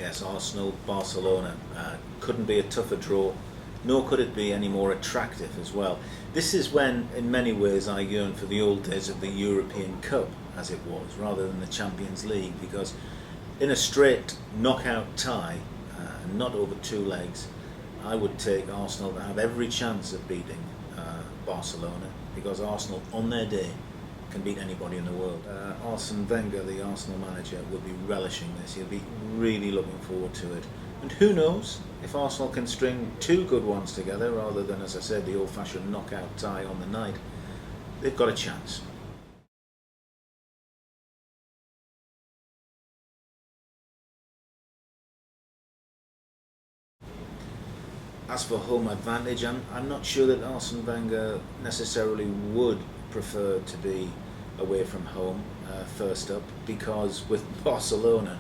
Yes, Arsenal, Barcelona. Couldn't be a tougher draw, nor could it be any more attractive as well. This is when, in many ways, I yearn for the old days of the European Cup, as it was, rather than the Champions League, because in a straight knockout tie, not over two legs, I would take Arsenal to have every chance of beating Barcelona, because Arsenal, on their day, can beat anybody in the world. Arsene Wenger, the Arsenal manager, will be relishing this. He'll be really looking forward to it. And who knows if Arsenal can string two good ones together rather than, as I said, the old-fashioned knockout tie on the night. They've got a chance. As for home advantage, I'm not sure that Arsene Wenger necessarily would prefer to be away from home first up, because with Barcelona,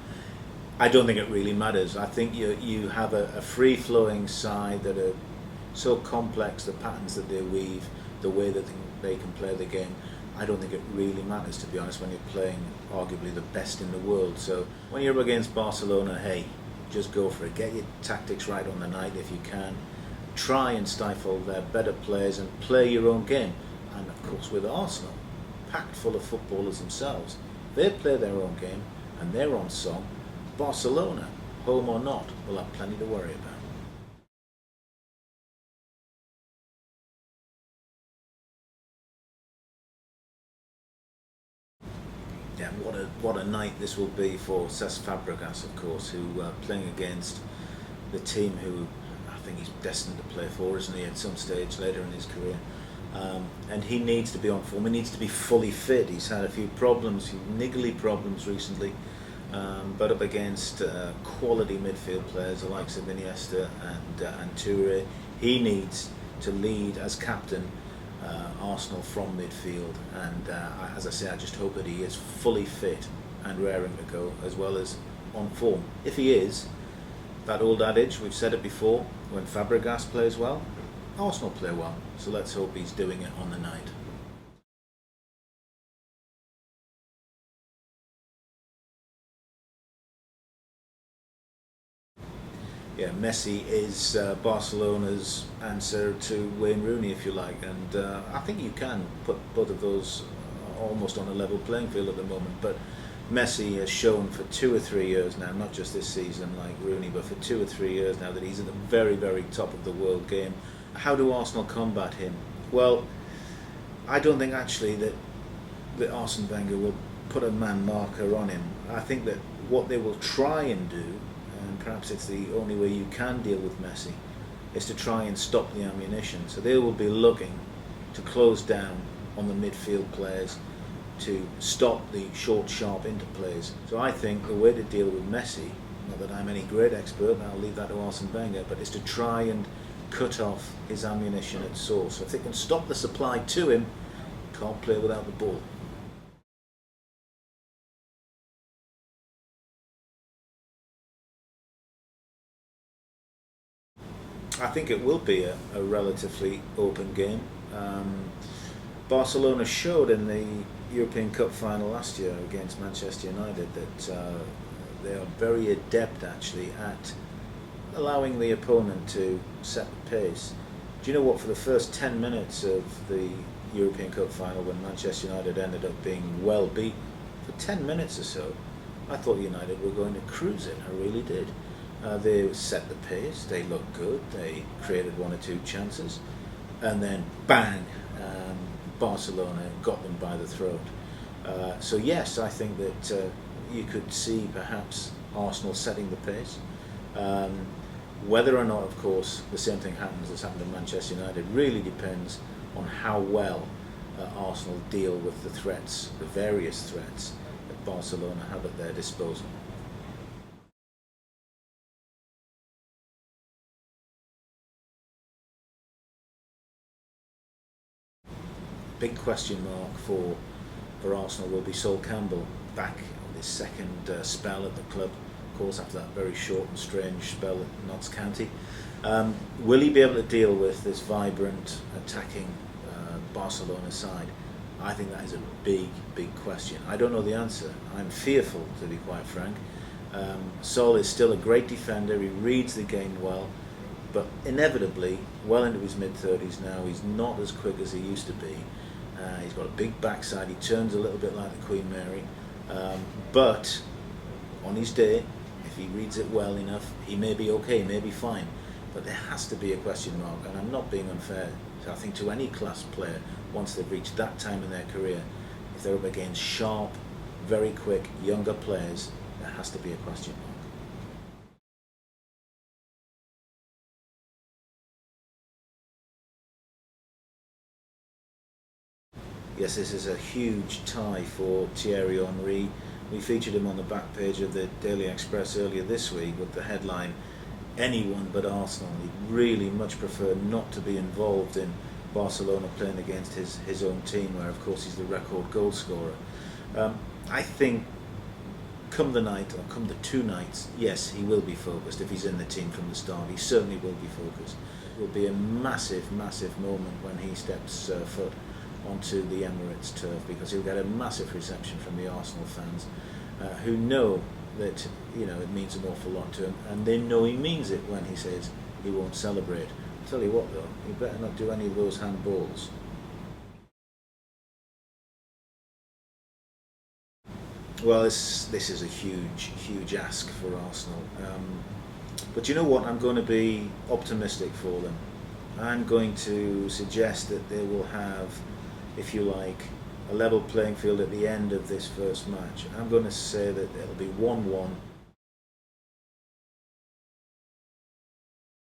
I don't think it really matters. I think you have a free-flowing side that are so complex, the patterns that they weave, the way that they can play the game. I don't think it really matters, to be honest, when you're playing arguably the best in the world. So when you're up against Barcelona, hey, just go for it. Get your tactics right on the night if you can. Try and stifle their better players and play your own game. And of course with Arsenal, packed full of footballers themselves, they play their own game and they're on song. Barcelona, home or not, will have plenty to worry about. Yeah, what a night this will be for Cesc Fabregas, of course, who playing against the team who I think he's destined to play for, isn't he, at some stage later in his career. And he needs to be on form, he needs to be fully fit. He's had a few problems, few niggly problems recently, but up against quality midfield players, the likes of Iniesta and Toure, he needs to lead as captain Arsenal from midfield. And as I say, I just hope that he is fully fit and raring to go, as well as on form. If he is, that old adage, we've said it before, when Fabregas plays well, Arsenal play well. So let's hope he's doing it on the night. Yeah, Messi is Barcelona's answer to Wayne Rooney, if you like, and I think you can put both of those almost on a level playing field at the moment. But Messi has shown for 2 or 3 years now, not just this season like Rooney, but for 2 or 3 years now, that he's at the very, very top of the world game. How do Arsenal combat him? Well, I don't think actually that Arsene Wenger will put a man marker on him. I think that what they will try and do, and perhaps it's the only way you can deal with Messi, is to try and stop the ammunition. So they will be looking to close down on the midfield players, to stop the short, sharp interplays. So I think the way to deal with Messi, not that I'm any great expert, and I'll leave that to Arsene Wenger, but is to try and cut off his ammunition at source. So if they can stop the supply to him, he can't play without the ball. I think it will be a relatively open game. Barcelona showed in the European Cup final last year against Manchester United that they are very adept actually at allowing the opponent to set the pace. Do you know what, for the first 10 minutes of the European Cup final, when Manchester United ended up being well beaten, for 10 minutes or so, I thought United were going to cruise it. I really did. They set the pace, they looked good, they created 1 or 2 chances, and then bang, Barcelona got them by the throat. So yes, I think that you could see perhaps Arsenal setting the pace. Whether or not, of course, the same thing happens as happened to Manchester United really depends on how well Arsenal deal with the threats, the various threats that Barcelona have at their disposal. Big question mark for Arsenal will be Sol Campbell, back on his second spell at the club, of course, after that very short and strange spell at Notts County. Will he be able to deal with this vibrant, attacking Barcelona side? I think that is a big, big question. I don't know the answer. I'm fearful, to be quite frank. Sol is still a great defender. He reads the game well, but inevitably, well into his mid-30s now, he's not as quick as he used to be. He's got a big backside. He turns a little bit like the Queen Mary, but on his day, if he reads it well enough, he may be okay, he may be fine. But there has to be a question mark, and I'm not being unfair, I think, to any class player once they've reached that time in their career. If they're up against sharp, very quick, younger players, there has to be a question mark. Yes, this is a huge tie for Thierry Henry. We featured him on the back page of the Daily Express earlier this week with the headline, "Anyone but Arsenal." He'd really much prefer not to be involved in Barcelona playing against his own team, where of course he's the record goal scorer. I think come the night, or come the two nights, yes, he will be focused. If he's in the team from the start, he certainly will be focused. It will be a massive, massive moment when he steps foot onto the Emirates turf, because he'll get a massive reception from the Arsenal fans, who know that it means an awful lot to him, and they know he means it when he says he won't celebrate. I'll tell you what though, you better not do any of those handballs. Well, this is a huge, huge ask for Arsenal. But you know what? I'm going to be optimistic for them. I'm going to suggest that they will have, if you like, a level playing field at the end of this first match. I'm going to say that it'll be 1-1.